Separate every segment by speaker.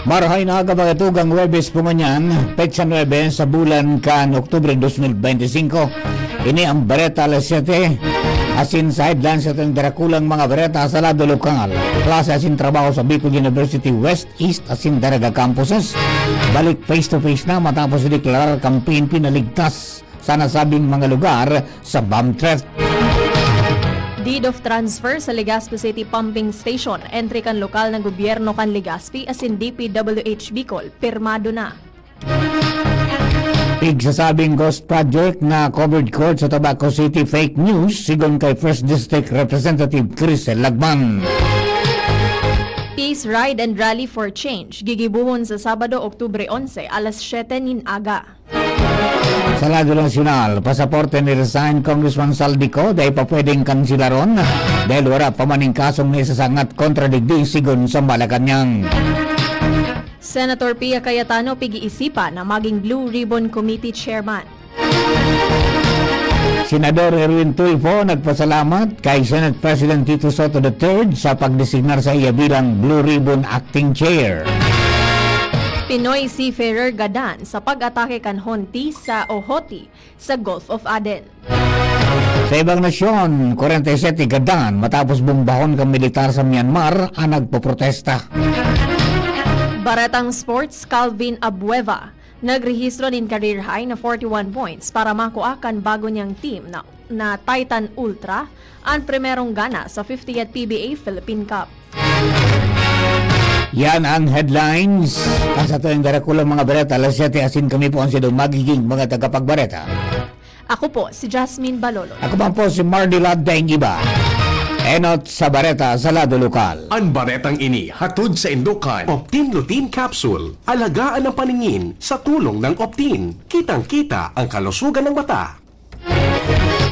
Speaker 1: Marahay na kapagatugang Webes Pumanyan, petsa 9 sa bulan kan Oktubre 2025. Ini ang Bereta alas 7. Asin sa headlines at ang darakulang mga bereta sa lado lokal. Klase asin trabaho sa Bicol University West, East asin Daraga campuses. Balik face-to-face na matapos ideklarar campaign pinaligtas sa nasabing mga lugar sa bomb threat.
Speaker 2: Deed of transfer sa Legazpi City Pumping Station. Entry kan lokal ng gobyerno kan Legazpi asin DPWH Bicol. Pirmado na.
Speaker 1: Pigsasabing ghost project na covered court sa Tabaco City fake news sigon kay First District Representative Crisel Lagman.
Speaker 2: Peace Ride and Rally for Change. Gigibuhon sa Sabado, Oktubre 11, alas 7 nin aga.
Speaker 1: Sa lado nasyonal, pasaporte ni resign Congressman Saldico dahil pa pwedeng kansilaron dahil wala pa maning kasong may sasangat kontradigdi sigon sa Malacanang.
Speaker 2: Senator Pia Cayetano pigi-isipan na maging Blue Ribbon Committee Chairman.
Speaker 1: Senador Erwin Tulfo nagpasalamat kay Senate President Tito Soto III sa pagdesignar sa iya bilang Blue Ribbon Acting Chair.
Speaker 2: Pinoy Seafarer gadan sa pag-atake kan Honti sa Ohoti sa Gulf of Aden.
Speaker 1: Sa ibang nasyon, 47 gadan matapos bumbahon ng militar sa Myanmar ang nagpoprotesta.
Speaker 2: Baratang Sports, Calvin Abueva nagrehistro din career high na 41 points para makuakan bago niyang team na Titan Ultra ang primerong gana sa 50th PBA Philippine Cup.
Speaker 1: Yan ang headlines. Sa tuwing darakulang mga bereta, alas 7 asin kami po ang sidong magiging mga tagapagbareta.
Speaker 2: Ako po si Jasmine Balolo.
Speaker 1: Ako man po si Mardila Daingiba. Enot sa bareta sa lado lokal.
Speaker 3: Ang baretang ini hatod sa Indokan. Optin Lutein Capsule. Alagaan ang paningin sa tulong ng Optin. Kitang-kita ang kalusugan ng mata.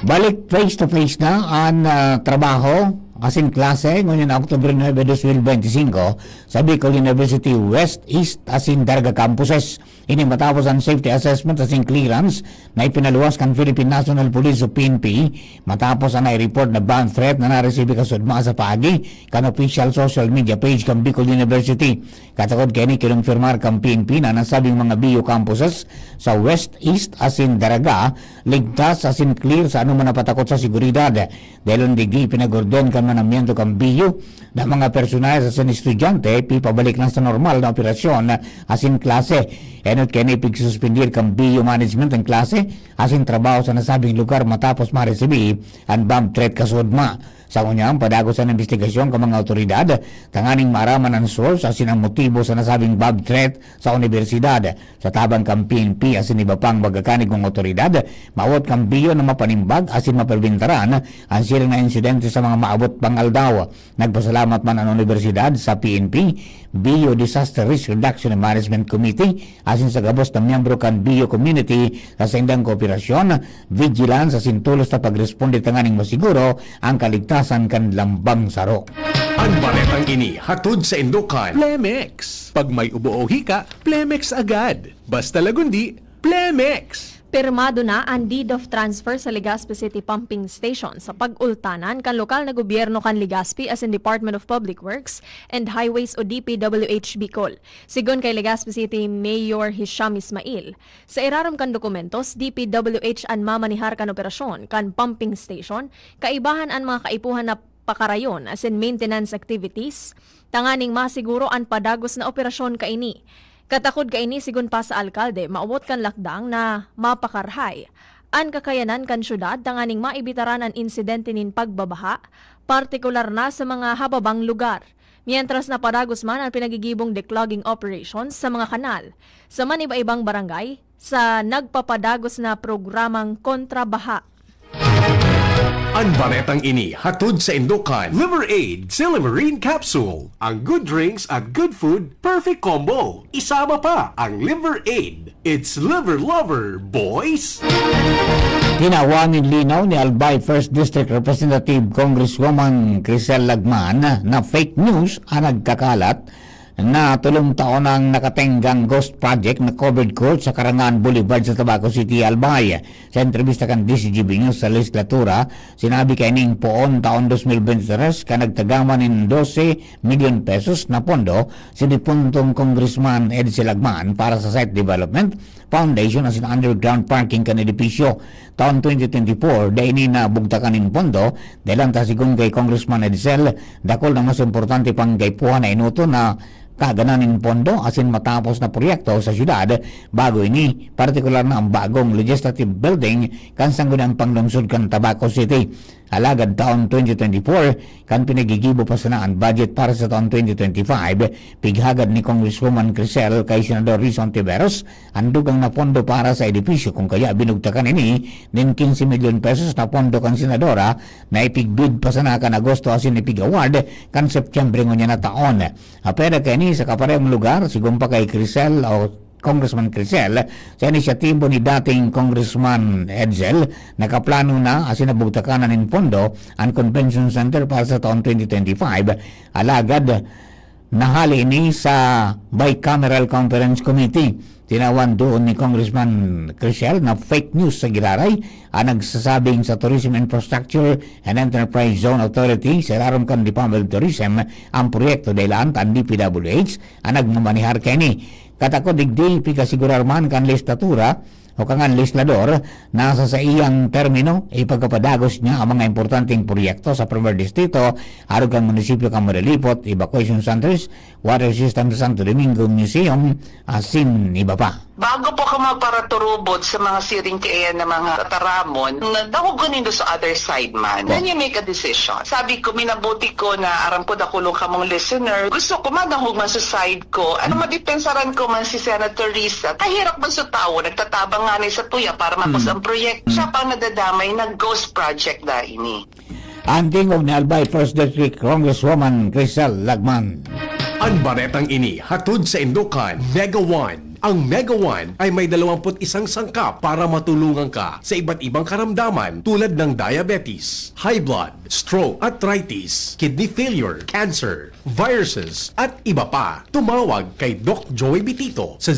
Speaker 1: Balik face-to-face na ang trabaho asin klase ngayon na Oktubre 9, 2025 sa Bicol University West, East asin Daraga campuses. Ini matapos ang safety assessment asin clearance na ipinaluwas kan Philippine National Police o PNP matapos ang report na bomb threat na naresibi kasudma sa pagi kan official social media page kan Bicol University. Katakod kini kinumpirmar kan PNP na nasabing mga BU campuses sa West, East asin Daraga ligtas asin clear sa anumang napatakot sa seguridad dahil hindi pinagordon kan manamiento kang BU na mga personal sa estudyante pipabalik lang sa normal na operasyon asin klase. Enot kaya ipigsuspendir kang BU management ng klase asin trabaho sa nasabing lugar matapos maresibi ang bomb threat kasudma. Sa unyang padagos sa investigasyon ng mga otoridad, tanganing maaraman ang source asin ang motibo sa nasabing bomb threat sa universidad. Sa tabang kang PNP asin iba pang magakanig ng otoridad, maawat kang BU na mapanimbag asin maperbintaran ang silang na insidente sa mga maabot bangal daw. Nagpasalamat man ang universidad sa PNP, BU Disaster Risk Reduction and Management Committee asin sa gabos ng miyembro kan BU community sa sindang kooperasyon, vigilance asin tulos na pagresponde tanganing masiguro ang kaligtasan kan lambang saro.
Speaker 3: Ang baretang ini hatod sa Indokan. Plemex. Pag may ubo o hika, Plemex agad. Basta lagundi, Plemex.
Speaker 2: Pirmado na ang deed of transfer sa Legazpi City Pumping Station sa pag-ultanan kan lokal na gobyerno kan Legazpi as in Department of Public Works and Highways o DPWH Bicol. Sigon kay Legazpi City Mayor Hisham Ismail, sa iraram kan dokumentos, DPWH ang mamanihar kan operasyon kan pumping station, kaibahan ang mga kaipuhan na pakarayon as in maintenance activities, tanganing masiguro ang padagos na operasyon kaini. Katakod kaini sigun pa sa alkalde, maabot kan lakdang na mapakarhay. Ang kakayanan kan syudad, tanganing maibitaran ang insidente nin pagbabaha, partikular na sa mga hababang lugar. Mientras na padagos man ang pinagigibong declogging operations sa mga kanal, sa man iba-ibang barangay, sa nagpapadagos na programang kontrabaha.
Speaker 3: Ang baretang ini hatod sa Indokan. Liver Aid Silimarine Capsule. Ang good drinks at good food, perfect combo. Isama pa ang Liver Aid. It's liver lover, boys!
Speaker 1: Tinawangin linaw ni Albay First District Representative Congresswoman Crisel Lagman na fake news ang nagkakalat na tulong taon ang nakatenggang ghost project na covered court sa Karangan Boulevard sa Tabaco City, Albay. Sa entrevista kan DCGB News sa legislatura, sinabi kay ning poon taon 2023 ka nagtagaman ng 12 million pesos na pondo si dipuntong Congressman Edsel Lagman para sa site development, foundation as in underground parking kan edipisyo. Taon 2024, dahil na bugtakan ng pondo dahil ang tasigon kay Congressman Edsel, dakol na mas importante pang gaypuhan na inuto na kagananin pondo asin matapos na proyekto sa syudad bago ini partikular na ang bagong legislative building kan sanggunang panglungsod kan Tabaco City. Alagad taon 2024 kan pinagigibo pa sana ang budget para sa taon 2025 pighagad ni Congresswoman Crisel kay Senador Rizon Tiveros ang dugang na pondo para sa edipisyo kung kaya binugtakan ini nin 15 million pesos na pondo kan senadora na ipigbid pa sana kan Agosto asin ipig-award kan Septyembre ngunya na taon. Apera kay ni sa kaparehong lugar sigumpa kay Crisel o Congressman Crisel sa inisyatibo ni dating Congressman Edsel, nakaplano na asin nabugtakan ng pondo ang convention center para sa taon 2025. Alagad nahali ni sa Bicameral Conference Committee. Tinawan doon ni Congressman Crisel na fake news sa Giraray ang nagsasabing sa Tourism Infrastructure and Enterprise Zone Authority sa Larom kan Department of Tourism ang proyekto dahil ang DPWH ang nagmamanihar kay ni. Katakot digdi pikasigurar man kan legislatura o kangan legislador nasa sa iyang termino ipagkapadagos niya ang mga importanteng proyekto sa primer distrito arog ang munisipyo kang Maralipot, evacuation centers, water system sa Santo Domingo Museum, asin iba pa.
Speaker 4: Bago po ka magparaturubod sa mga siring kaya ng mga taramon, nahugunin do sa other side man. Then you make a decision. Sabi ko, minabuti ko na aram ko dakulong ka mong listener. Gusto ko madahog man sa side ko. Ano madipensaran ko man si Senator Risa. Kahirap man sa tao, nagtatabang nga ni sa tuya para mapos ang proyekto. Siya pang nadadamay ng ghost project na ini.
Speaker 1: Ang tingog ni Albay First District Congresswoman Crisel Lagman.
Speaker 3: Ang baretang ini hatod sa Indokan Mega One. Ang Mega One ay may 21 sangkap para matulungan ka sa iba't ibang karamdaman tulad ng diabetes, high blood, stroke, arthritis, kidney failure, cancer, viruses, at iba pa. Tumawag kay Doc Joey Bitito sa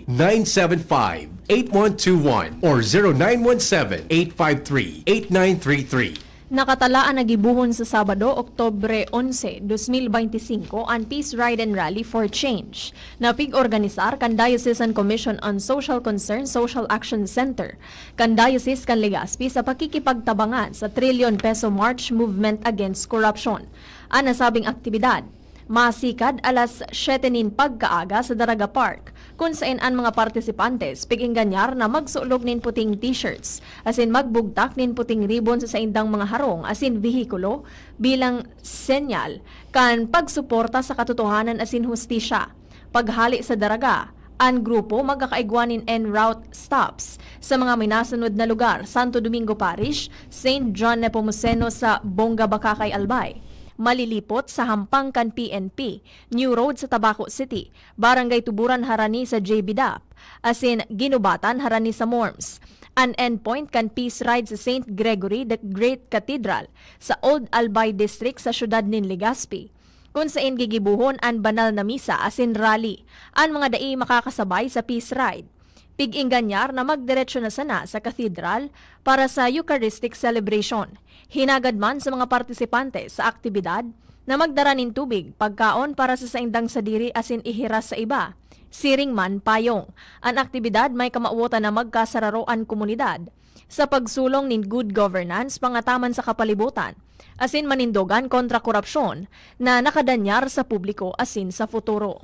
Speaker 3: 0998-975-8121 or 0917-853-8933.
Speaker 2: Nakatalaan na gibuhon sa Sabado, Oktubre 11, 2025 ang Peace Ride and Rally for Change na pig-organisar kan Diocesan Commission on Social Concern Social Action Center kan Diocese kan Legazpi sa pakikipagtabangan sa trilyon peso March Movement Against Corruption. Ang nasabing aktibidad masikad alas 7 nin pagkaaga sa Daraga Park, kung saan ang mga partisipantes piginganyar na magsulog nin puting t-shirts, asin magbugtak nin puting ribbon sa indang mga harong asin vehikulo bilang senyal kan pagsuporta sa katotohanan asin hustisya. Paghali sa Daraga, ang grupo magkakaigwanin en route stops sa mga minasunod na lugar: Santo Domingo Parish, St. John Nepomuceno sa Bonga Bacacay, Albay, Malilipot sa Hampangkan PNP, New Road sa Tabaco City, Barangay Tuburan Harani sa JBDAP, asin Ginubatan Harani sa Morms. An endpoint kan Peace Ride sa St. Gregory the Great Cathedral sa Old Albay District sa syudad nin Legazpi, kung saan gigibuhon ang banal na misa asin rally. Ang mga dai makakasabay sa Peace Ride pig-inganyar na magdiretso na sana sa cathedral para sa Eucharistic celebration. Hinagad man sa mga partisipante sa aktibidad na magdara nin tubig, pagkaon para sa saindang sadiri asin ihiras sa iba. Siring man payong. Ang aktibidad may kamauotan na magkasararoan komunidad sa pagsulong nin good governance pangataman sa kapalibutan, asin manindogan kontra korupsyon na nakadanyar sa publiko asin sa futuro.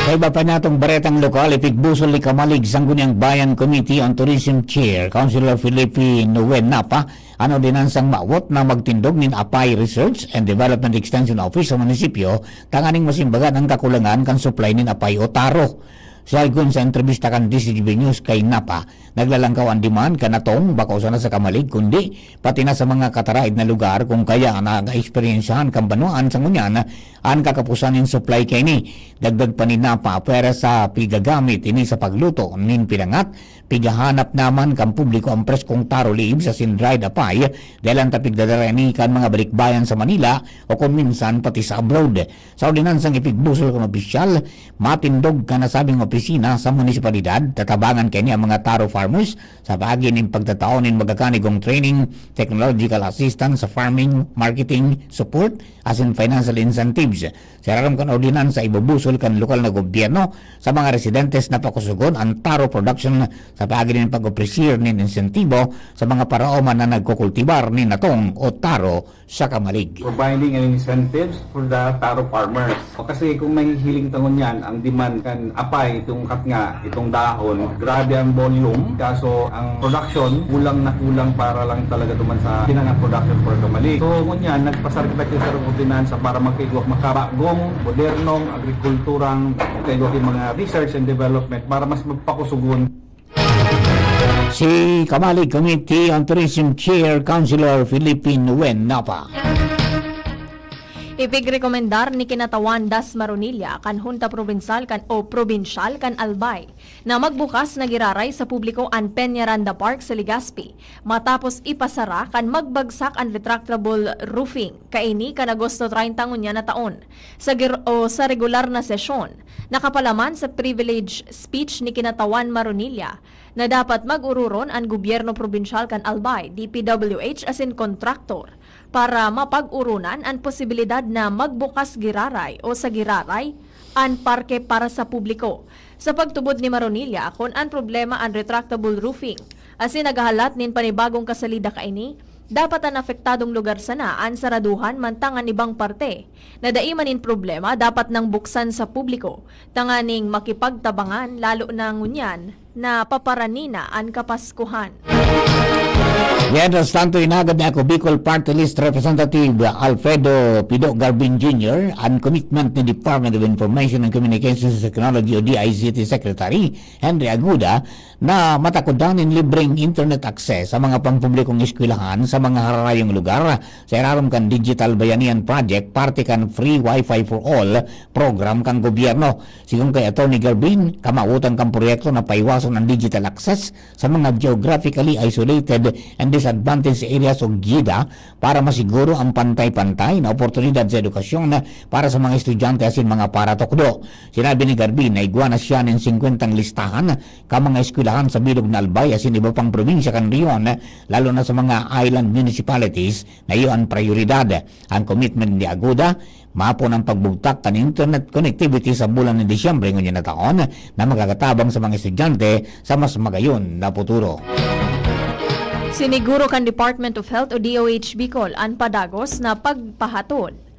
Speaker 1: Sa iba pa natong baretang lokal, ipigbusol ni Kamalig Sangguniang Bayan Committee on Tourism Chair, Councilor Felipe Nuen Napa, ano dinansang maawot na magtindog nin Apay Research and Development Extension Office sa munisipyo, tanganing masimbagan ang kakulangan kan supply nin Apay o taro. Sagon sa entrevista kan DCGB News kay Napa, naglalangkaw ang demand kanatong bako sana sa Kamalig kundi pati na sa mga kataraid na lugar kung kaya nag-experiensyahan kan banuan sa ngunyan ang kakapusanin supply kay ni. Dagdag pa ni Napa pera sa pigagamit ini sa pagluto nin pinangat pigahanap naman kan publiko ang preskong taro liib sa sindried apay dahil ang tapigdadara ni kan mga balikbayan sa Manila o kung minsan pati sa abroad. Sa ordinansang ipigbusol kan opisyal, matindog ka nasabing opisina sa munisipalidad, tatabangan kanya ang mga taro farmers sa bagay ng pagtataonin magakanigong training, technological assistance sa farming, marketing, support, as in financial incentives. Sa raram kan ordinansa, ibubusol kan lokal na gobyerno sa mga residentes na pakusugon ang taro production sa bagay ng pag-opresir ng insentibo sa mga paraoman na nagkukultibar ni natong o taro sa Kamalig.
Speaker 5: Providing an incentives for the taro farmers. O kasi kung may hiling tangon yan, ang demand kan apay, itong katnga, itong dahon, grabe ang volume. Kaso ang production, kulang na kulang para lang talaga tuman sa pinangat production for Kamalig. So ngunyan, nagpasarkitak yung sarong ordinansa para magkaigwak makabagong, modernong, agrikulturang, magkaigwak yung mga research and development para mas magpakusugon.
Speaker 1: Si Kamalig Committee on Tourism Chair Councilor Philippine Wen Napa.
Speaker 2: Ipigrekomendar ni Kinatawan Das Maronilla kan Junta Provincial kan Albay na magbukas na giraray sa publiko ang Peñaranda Park sa Legazpi matapos ipasara kan magbagsak ang retractable roofing kaini kan Agosto 30 ngunya na taon. Sa regular na sesyon, nakapalaman sa privilege speech ni Kinatawan Maronilla na dapat mag-ururon ang gobyerno probinsyal kan Albay, DPWH as in kontraktor para mapag-urunan ang posibilidad na magbukas giraray o sa giraray ang parke para sa publiko. Sa pagtubod ni Maronilla kung ang problema ang retractable roofing, asin nagahalat nin panibagong kasalida kaini, dapat ang apektadong lugar sana ang saraduhan mantangan ibang parte. Na daimanin problema dapat nang buksan sa publiko, tanganing makipagtabangan lalo na ngunyan na paparanina ang Kapaskuhan.
Speaker 1: Mientras tanto, inagad na ako Bicol Party List Representative Alfredo Pido Garbin Jr. ang commitment ni Department of Information and Communications Technology o DICT Secretary Henry Aguda na matakodanin libreng internet access sa mga pampublikong eskwelahan sa mga hararayong lugar sa irarom kan Digital Bayanihan Project, parte kan Free Wi-Fi for All program kan gobyerno. Sigung kay Atty. Garbin, kamautan kan proyekto na paiwasan ang digital access sa mga geographically isolated and disadvantaged areas o GIDA para masiguro ang pantay-pantay na oportunidad sa edukasyon para sa mga estudyante asin mga paratokdo. Sinabi ni Garbin na igwa na siya ng 50 listahan ka mga eskwelahan sa bilog na Albay asin iba pang probinsya kan riyon, lalo na sa mga island municipalities na iyon prioridad. Ang commitment ni Aguda, mapo ng pagbugtak kan internet connectivity sa bulan ng Disyembre ngayon na taon na magagatabang sa mga estudyante sa mas magayon na futuro.
Speaker 2: Siniguro kan Department of Health o DOH Bicol ang padagos na pagpahatod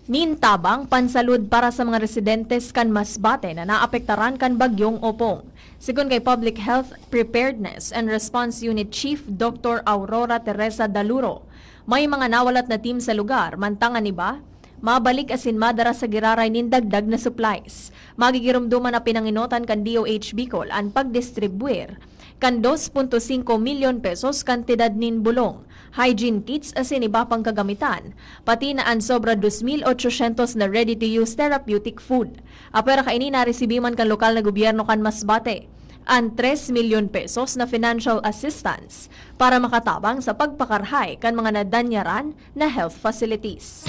Speaker 2: nintabang pansalud para sa mga residentes kan Masbate na naapektaran kan bagyong Opong. Sigon kay Public Health Preparedness and Response Unit Chief Dr. Aurora Teresa Daluro, may mga nawalat na team sa lugar, mantangan iba, mabalik asin madara sa giraray nin dagdag na supplies. Magigirumduman na pinanginotan kan DOH Bicol ang pagdistribuir kan 2.5 milyon pesos kantidad nin bulong, hygiene kits asin iba pang kagamitan, pati na ang sobra 2,800 na ready-to-use therapeutic food. Apera kaini naresibiman kan lokal na gobyerno kan Masbate ang 3 milyon pesos na financial assistance para makatabang sa pagpakarhay kan mga nadanyaran na health facilities.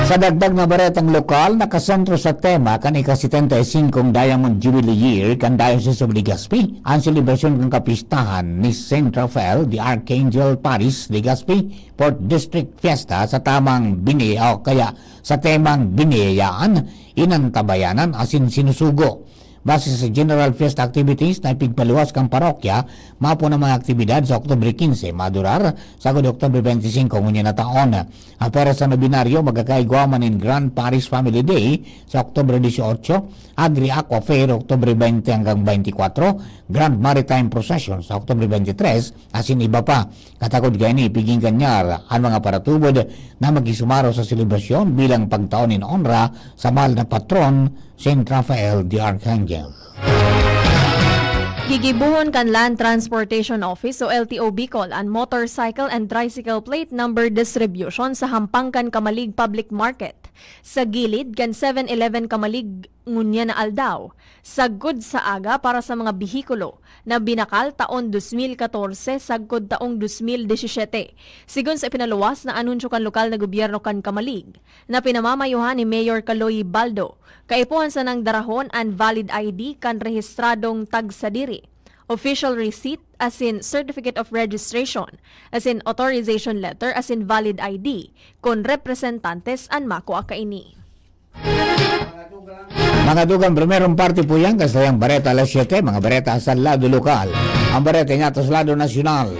Speaker 1: Sa dagdag na baretang lokal, nakasentro sa tema kan ika-75 Diamond Jubilee Year kan Diocese of Legazpi, ang celebration ng kapistahan ni Saint Raphael the Archangel Paris Legazpi Port District Fiesta sa tamang biniyayaan, inantabayanan asin sinusugo. Base sa general fiesta activities na ipigpaluwas kang parokya, mapo na mga aktibidad sa Oktubre 15, madurar sa Oktubre 25 ngunya na taon. Apera sa nobinaryo, magkakaigwaman in Grand Paris Family Day sa Oktubre 18, Agri Aqua Fair Oktubre 20 hanggang 24, Grand Maritime Procession sa Oktubre 23, asin iba pa. Katakod gani, piging kanyar ang mga paratubod na magisumaro sa selebrasyon bilang pagtaon in honra sa mahal na patron, St. Raphael the Archangel.
Speaker 2: Gigibuhon kan Land Transportation Office o LTO Bicol ang motorcycle and tricycle plate number distribution sa Hampangkan Kamalig Public Market. Sa gilid kan 7-Eleven Kamalig ngunya na aldaw. Sagod sa aga para sa mga bihikulo na binakal taon 2014 sagod taong 2017. Sigon sa ipinaluwas na anunsyo kan lokal na gobyerno kan Kamalig na pinamamayuhan ni Mayor Kaloy Baldo. Kaipuhan sa nang darahon ang valid ID kan rehistradong tagsadiri. Official receipt as in certificate of registration, as in authorization letter, as in valid ID, kon representantes an makuha kaini.
Speaker 1: Mga dugang primerong party po yan, kasayang Bareta alas 7, mga Bareta sa lado lokal. Ang Bareta nga sa lado nasyonal.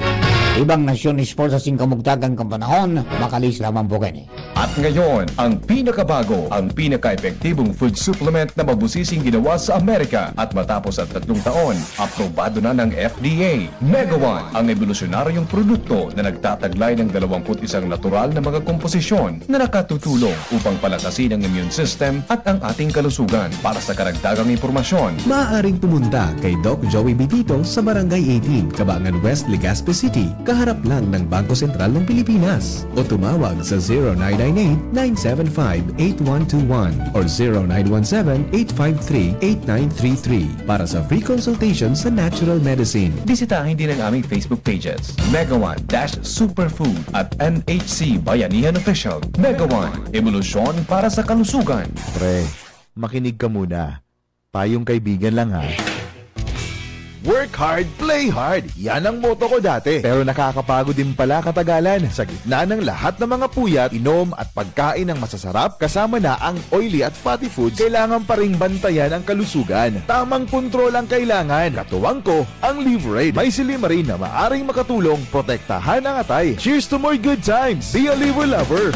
Speaker 1: Ibang nasyon sports sa singkamugtagang kampanahon, makalis lamang po kayo.
Speaker 6: At ngayon, ang pinakabago, ang pinaka-epektibong food supplement na mabusising ginawa sa Amerika at matapos at 3 taon, aprobado na ng FDA. Mega One, ang evolusyonaryong produkto na nagtataglay ng 21 natural na mga komposisyon na nakatutulong upang palakasin ang immune system at ang ating kalusugan. Para sa karagdagang impormasyon,
Speaker 3: Maaaring pumunta kay Doc Joey Bitito sa Barangay 18, Cabangan West, Legazpi City, kaharap lang ng Bangko Sentral ng Pilipinas. O tumawag sa 0998-975-8121 or 0917-853-8933 para sa free consultation sa natural medicine.
Speaker 6: bisitahin din ang aming Facebook pages, Mega One-Superfood at NHC Bayanihan Official. Mega One, evolusyon para sa kalusugan.
Speaker 7: Pre, makinig ka muna. Payong kaibigan lang ha. Work hard, play hard. Yan ang motto ko dati. Pero nakakapagod din pala katagalan. Sa gitna ng lahat ng mga puyat, inom at pagkain ng masasarap, kasama na ang oily at fatty foods, kailangan pa ring bantayan ang kalusugan. Tamang kontrol ang kailangan. Katuwang ko, ang Liverade. May silimarin na maaring makatulong protektahan ang atay. Cheers to more good times. Be a liver lover.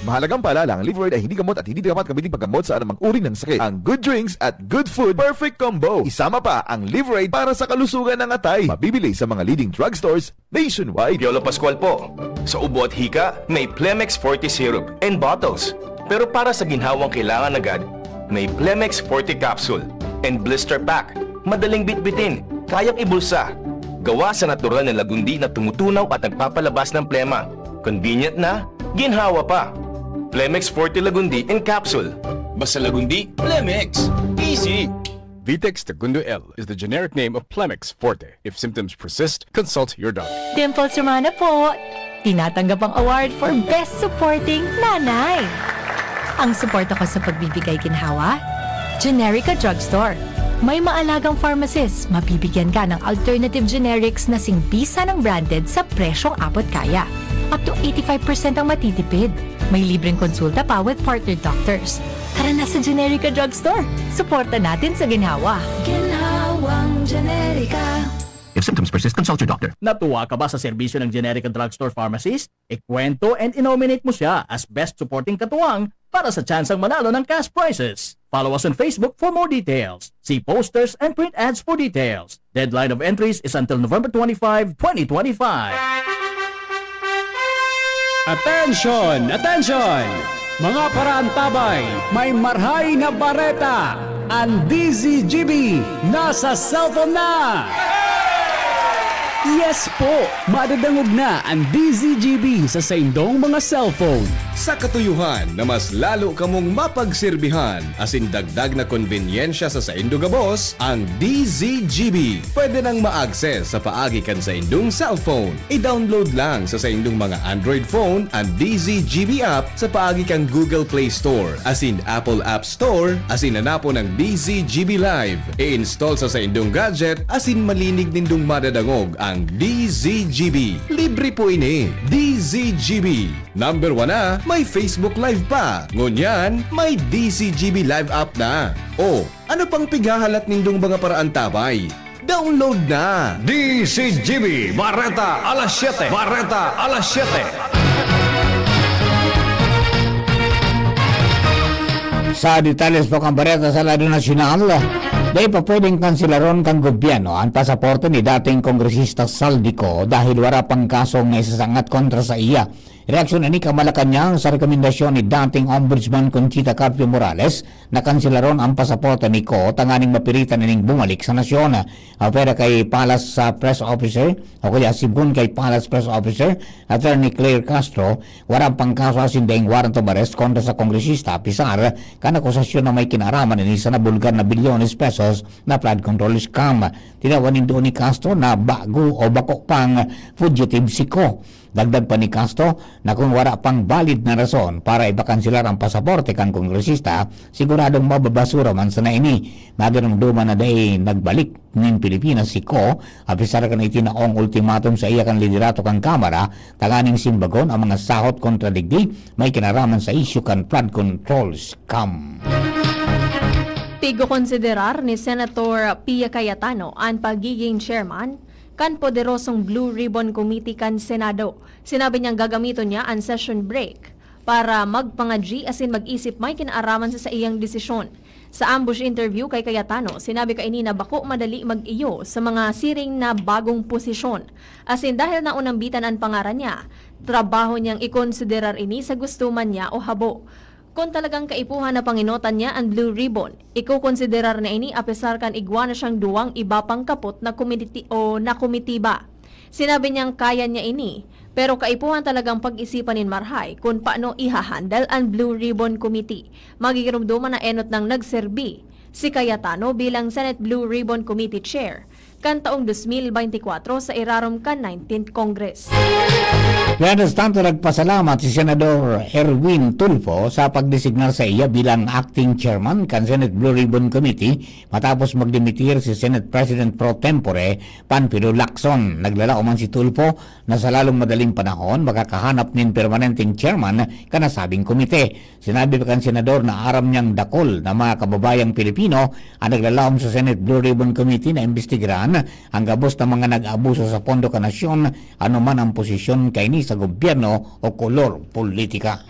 Speaker 7: Mahalagang paalala, ang Liverade ay hindi gamot at hindi dapat gamitin paggamot sa anumang uri ng sakit. Ang good drinks at good food, perfect combo. Isama pa ang Liverade para sa kalusugan ng atay. Mabibili sa mga leading drugstores nationwide.
Speaker 8: Piolo Pascual po. Sa ubo at hika, may Plemex Forte Syrup and bottles. Pero para sa ginhawang kailangan agad, may Plemex Forte Capsule and Blister Pack. Madaling bitbitin, kayang ibulsa. Gawa sa natural na lagundi na tumutunaw at nagpapalabas ng plema. Convenient na, ginhawa pa. Plemex Forte Lagundi in Capsule. Basta Lagundi, Plemex. Easy!
Speaker 9: Vitex Segundo L is the generic name of Plemex Forte. If symptoms persist, consult your doctor.
Speaker 10: Dimples Romana po. Tinatanggap ang award for Best Supporting Nanay. Ang suporta ko sa pagbibigay ginhawa, Generica Drugstore. May maalagang pharmacist, mabibigyan ka ng alternative generics na singbisa ng branded sa presyong abot kaya. Up to 85% ang matitipid. May libreng konsulta pa with partner doctors. Tara na sa Generica Drugstore. Suporta natin sa ginhawa. Ginhawang Generica.
Speaker 8: If symptoms persist, consult your doctor.
Speaker 11: Natuwa ka ba sa serbisyo ng Generica Drugstore Pharmacist? Ikwento and inominate mo siya as Best Supporting Katuwang para sa tsansang manalo ng cash prizes. Follow us on Facebook for more details. See posters and print ads for details. Deadline of entries is until November 25, 2025.
Speaker 12: Attention! Attention! Mga parantabay, may marhay na bareta! Ang DZGB nasa cellphone na! Yes po! Madadangog na ang DZGB sa saindong mga cellphone.
Speaker 3: Sa katuyuhan na mas lalo kamong mapagsilbihan, asin dagdag na konbinyensya sa saindo gabos, ang DZGB. Pwede nang ma-access sa paagi kan sa indong cellphone. I-download lang sa saindong mga Android phone ang DZGB app sa paagi kan Google Play Store, asin Apple App Store, asin nanapo ng DZGB Live. I-install sa saindong gadget, asin malinig nindong madadangog ang ng DZGB. Libre po ini. DZGB. Number 1 na, may Facebook Live pa. Ngunyan, may DZGB Live app na. O, ano pang pighahalat nindong mga paraan tabay? Download na! DZGB Barreta alas 7. Barreta alas 7.
Speaker 1: Sa detalles po kang bareta sa lado nasyonal, dahil pa pwedeng kansilaron kang gobyerno ang pasaporte ni dating kongresista Saldico dahil wala pang kasong naisasangat kontra sa iya. Reaksyon ni Malacanang sa rekomendasyon ni dating Ombudsman Conchita Carpio Morales na kansilaron ang pasaporte ni Ko tanganing mapilitan nining bumalik sa nasyon. Pero kay Palace Press Officer o kaya sibun kay Palace Press Officer Attorney Claire Castro, warang pang kaso asin daing warrant of arrest kontra sa kongresista Pisar kan akusasyon na may kinaraman ni sa nabulgar na bilyones pesos na flood control scam. Tinawanin doon ni Castro na bago o bako pang fugitive si Ko. Dagdag pa ni Castro na kung wala pang valid na rason para ibakansilar ang pasaporte kang kongresista, siguradong mababasura man sa naini. Maganong duman na day nagbalik ng Pilipinas si Ko, apisar ka na itinaong ultimatum sa iya kang liderato kang kamara, tanganing simbagon ang mga sahot kontra digdi, may kinaraman sa issue kan flood control scam.
Speaker 2: Pigo konsiderar ni Senator Pia Cayetano ang pagiging chairman kan poderosong Blue Ribbon Committee kan Senado. Sinabi niyang gagamiton niya ang session break para magpangadji asin mag-isip may kinaaraman sa iyang desisyon. Sa ambush interview kay Cayetano, sinabi kaini na bako madali mag-iyo sa mga siring na bagong posisyon. Asin dahil naunambitan ang pangaran niya, trabaho niyang ikonsiderar ini sa gusto man niya o habo. Kung talagang kaipuhan na panginotan niya ang Blue Ribbon, iko-konsiderar na ini apesar kan igwa na siyang duwang iba pang kapot na komitiba. Sinabi niyang kaya niya ini, pero kaipuhan talagang pag-isipan ni Marhay kung paano ihahandle ang Blue Ribbon Committee. Magigirumduman na enot ng nagserbi si Cayetano bilang Senate Blue Ribbon Committee Chair kan taong 2024 sa irarom kan 19th Congress.
Speaker 1: Mientras tanto, nagpasalamat si Senador Erwin Tulfo sa pagdesignar sa iya bilang acting chairman kan Senate Blue Ribbon Committee matapos magdimitir si Senate President Pro Tempore Panfilo Lacson. Naglalao man si Tulfo na sa lalong madaling panahon makakahanap nin permanenteng chairman kanasabing komite. Sinabi pa kan Senador na aram niyang dakol na mga kababayang Pilipino ang naglalaom sa Senate Blue Ribbon Committee na imbestigaran ang gabos ng mga nag-abuso sa pondo ka nasyon anuman ang posisyon kaini sa gobyerno o kolor politika.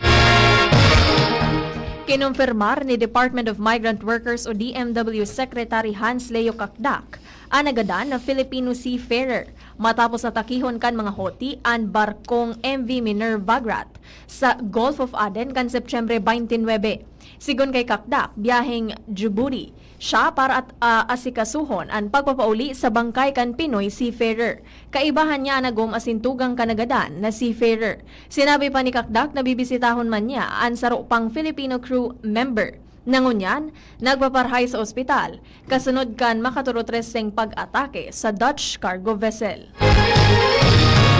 Speaker 2: Kinumpirmar ni Department of Migrant Workers o DMW Secretary Hans Leo Kakdak ang nagadan na Filipino seafarer matapos natakihon kan mga hoti ang barkong MV Minerva Grat sa Gulf of Aden kan Septyembre 29. Sigon kay Kakdak, biyaheng Djibouti siya para at asikasuhon ang pagpapauli sa bangkay kan Pinoy seafarer. Kaibahan niya nagom asintugang kanagadan na seafarer. Sinabi pa ni Kakdak na bibisitahon man niya ang sarupang Filipino crew member. Nangunyan, nagpaparhay sa ospital, kasunod kan makaturotreseng pag-atake sa Dutch cargo vessel.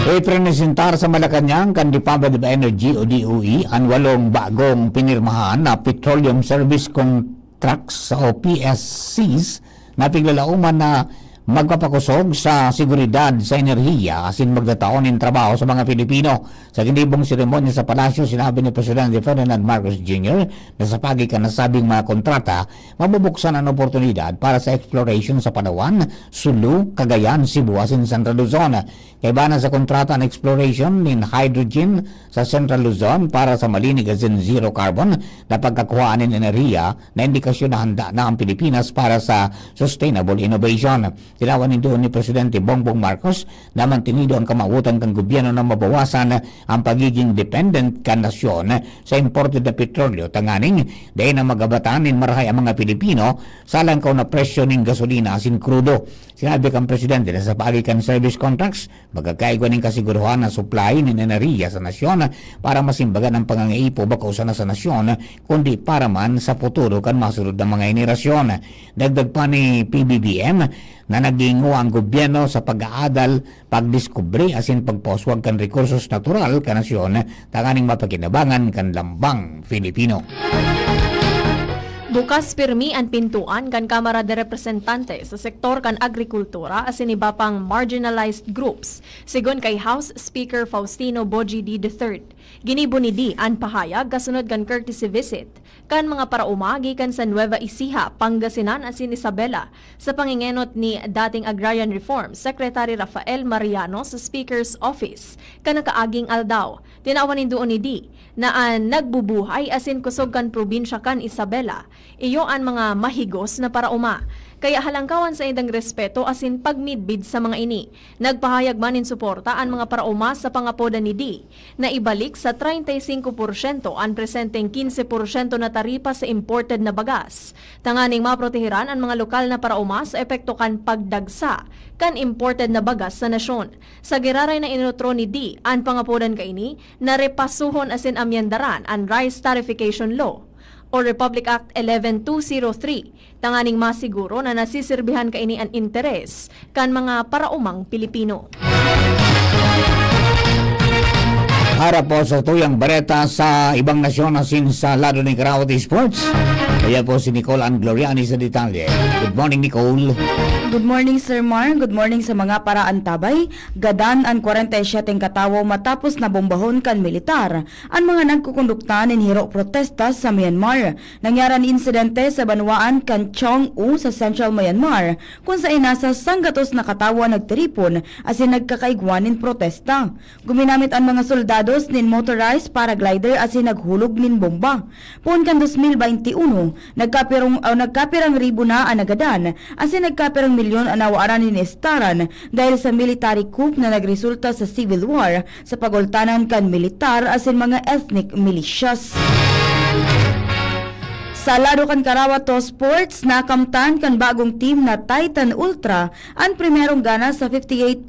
Speaker 1: Ipresentar sa Malacanang kan Department of Energy o DOE ang 8 bagong pinirmahan na Petroleum Service Contracts o PSCs na piglalauman na magpapakusog sa seguridad sa enerhiya asin magdataon ng trabaho sa mga Pilipino. Sa ginibong seremonya sa palasyo, sinabi ni Presidente Ferdinand Marcos Jr. na sa pagikan nasabing mga kontrata, mabubuksan ang oportunidad para sa exploration sa Palawan, Sulu, Cagayan, Cebu asin Central Luzon. Kaibanan sa kontrata ang exploration in hydrogen sa Central Luzon para sa malinig asin zero carbon na pagkakuhaan ng enerhiya na indikasyon na handa na ang Pilipinas para sa sustainable innovation. Tinawan doon ni Presidente Bongbong Marcos na mantinido ang kamautan ng gobyerno na mabawasan ang pagiging dependent kan nasyon sa imported na petrolyo tanganing dahil na magabatanin marahay ang mga Pilipino sa langkaw na presyo ng gasolina asin krudo. Sinabi kang Presidente na sa pagikan service contracts magkakaigwa ng kasiguruhan na supply ng enerhiya sa nasyon para masimbagan ang pangangaipo bako sa nasyon kundi para man sa futuro kan masunod ng mga henerasyon. Dagdag pa ni PBBM na nagingo ang gobyerno sa pag-aadal, pagdiskubre asin pagposwag kan rekursos natural kan nasyon tanganing mapakinabangan kan lambang Filipino.
Speaker 2: Bukas pirmi ang pintuan kan Kamara de Representante sa sektor kan agrikultura asin iba pang marginalized groups, sigon kay House Speaker Faustino Boji D. III. Ginibo ni D. ang pahayag kasunod kan courtesy visit kan mga paraumagi kan sa Nueva Ecija, Pangasinan asin Isabela sa pangingenot ni dating Agrarian Reform Secretary Rafael Mariano sa Speaker's Office kan nakaaging aldaw. Tinawan doon ni D. na ang nagbubuhay asin kusog kan probinsya kan Isabela, iyo ang mga mahigos na parauma. Kaya halangkawan sa idang respeto asin pagmidbid sa mga ini. Nagpahayag manin suporta ang mga parauma sa pangapoda ni D na ibalik sa 35% ang presenteng 15% na taripa sa imported na bagas. Tanganing maprotehiran ang mga lokal na parauma sa epekto kan pagdagsa kan imported na bagas sa nasyon. Sa giraray na inutro ni D ang pangapodan kaini na repasuhon asin amyandaran ang Rice Tarification Law o Republic Act 11203, tanganing masiguro na nasisirbihan kaini ang interes kan mga paraumang Pilipino.
Speaker 1: Harap po sa tuyang bareta sa ibang nasyon asin sa lado ng Karawati Sports. Kaya po si Nicole Ann Gloriani sa detalye. Good morning, Nicole.
Speaker 13: Good morning, Sir Mar. Good morning sa mga paraantabay. Gadan ang 47 katawo matapos na bombahon kan militar ang mga nagkukondukta ng hiro protesta sa Myanmar. Nangyaran insidente sa banwaan kan Chong-u sa Central Myanmar kung sa inasa sanggatos na katawo nagtiripon asin nagkakaigwanin protesta. Guminamit ang mga soldados nin motorized paraglider asin naghulog nin bomba. Puon kan 2021, nagkapirang ribo na ang nagadan asin nagkapirang milyon ang nawaaran ni Estaran dahil sa military coup na nagresulta sa civil war sa pagultanan kan militar asin mga ethnic militias. Sa lado kan Karawato Sports, nakamtan kan bagong team na Titan Ultra ang primerong gana sa 50th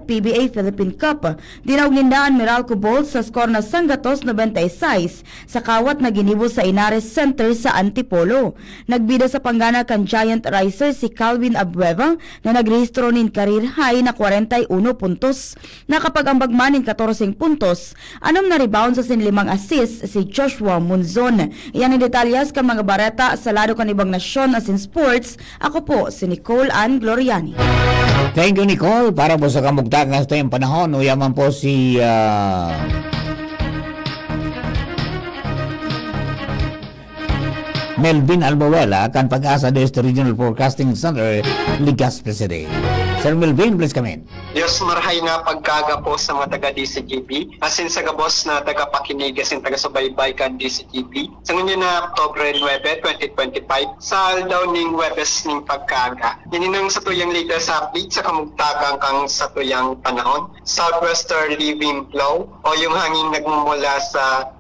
Speaker 13: PBA Philippine Cup. Dinawgindaan Meralco Bolt sa skor na sanggatos 96 sa kawat na ginibo sa Inares Center sa Antipolo. Nagbida sa panggana kan Giant Riser si Calvin Abueva na nagrehistro nin career high na 41 puntos. Nakapag-ambagman nin 14 puntos. Anom na rebound sa 5 assist si Joshua Munzon. Iyan ang detalye ka mga bareta sa lado kan ibang nasyon asin sports. Ako po si Nicole Ann Gloriani.
Speaker 1: Thank you, Nicole. Para po sa kamugtagan sa tayong panahon, uyaman po si Melvin Albuela kan Pag-asa Este Regional Forecasting Center, Legazpi City. Sir Melvin, please come in.
Speaker 14: Diyos marhay nga pagkaga po sa mga taga-DCGP, asin sa gabos na taga-pakinig, asin taga-subaybay kan DCGP. Sa ngayon na Oktubre 9, 2025, sa aldaw ning Webes ning pagkaga. Yaninang sa tuyang latest update sa kamugtagang kang sa tuyang panahon. Southwesterly wind flow o yung hangin nagmumula sa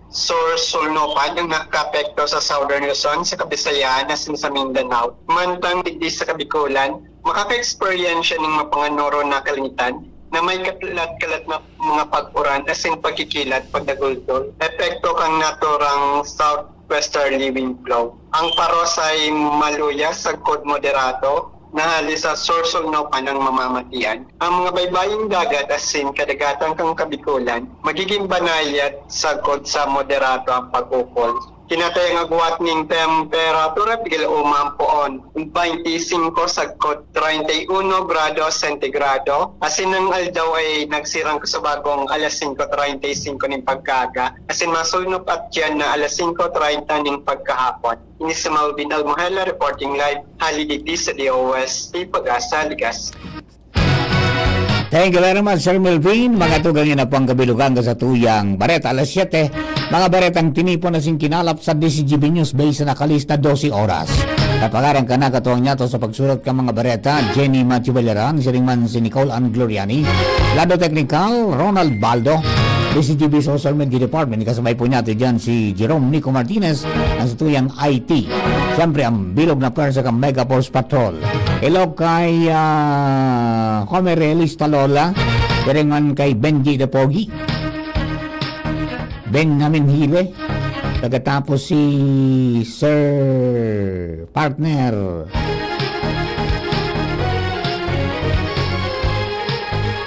Speaker 14: Sulnopan yung nakapekto sa Southern Luzon, sa Kabisayaan, asin sa Mindanao. Mantang digdi sa Kabikulan, makaka-experience ng mga panganoro na kalingitan na may kalat-kalat na mga pag-uran asin pagkikilat, pagdagultol. Epekto kang naturang southwesterly wind flow. Ang paros ay maluya sa kod moderato na halis sa Sorsonopan ng mamamatian. Ang mga baybaying dagat asin kadagatan kang Kabikulan, magiging banayat sagkod sa moderato ang pag-ukol. Kinatayang agwat ning temperatura pigil umampoon 25 sagkod 31 grado sentigrado. Asin ng aldaw ay nagsirang sa bagong alas 5:35 ning pagkaga. Asin masulnop at yan na alas 5:30 ning pagkahapon. Ini si Malvin Almohela reporting live haliditi sa DOST Pag-asa Legazpi.
Speaker 1: Thank you very much, Sir Melvin. Mga tugang yun na po ang kabilugan sa tuyang bareta. Alas 7, mga baretang tinipon na kinalap sa DCGB News Base na nakalis na 12 oras. Kapagarang ka na katuwang niya to sa pagsulat ka mga bareta, Jenny Matthew Baleran, siringman si Nicole Ann Gloriani, Lado Technical, Ronald Baldo, DCGB Social Media Department. Kasabay po niya dyan si Jerome Nico Martinez ang sa tuyang IT. Siyempre ang bilog na pwersa kang Mega Force Patrol. Hello kay Homerelista Lola, siringan kay Benji de Pogi, Benjamin Hile, pagkatapos si Sir Partner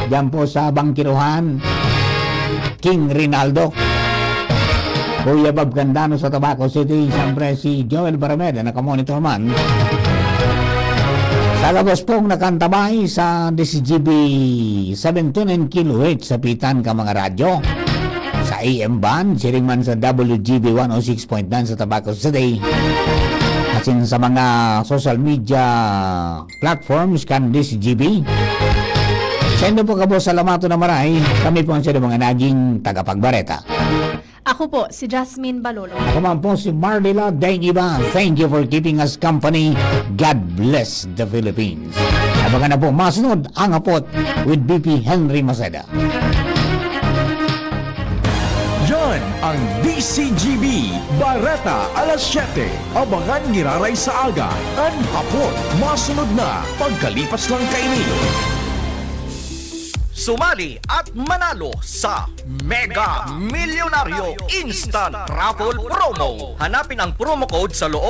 Speaker 1: diyan po sa Bangkiruhan, King Rinaldo, Kuya Bob Candano sa Tabaco City, siyempre si Joel Barameda, nakamonitor man. Sa labas pong nakantabay sa DCGB 17 kHz sa pitan ka mga radyo. Sa AM band, siring man sa WGB 106.9 sa Tabaco City. At sa mga social media platforms kan DCGB. Sa inyo po kabo salamato na maray, kami po ang sila mga naging tagapagbareta.
Speaker 2: Ako po, si Jasmine Balolo.
Speaker 1: Ako man po si Mardila Dainiba. Thank you for keeping us company. God bless the Philippines. Abangan na po masunod ang apot with BP Henry Maceda.
Speaker 6: Yan ang DCGB Barata alas 7. Abangan giraray sa aga. Ang hapon, masunod na pagkalipas lang kaini.
Speaker 8: Sumali at manalo sa Mega Milyonaryo Instant Raffle Promo. Hanapin ang promo code sa loob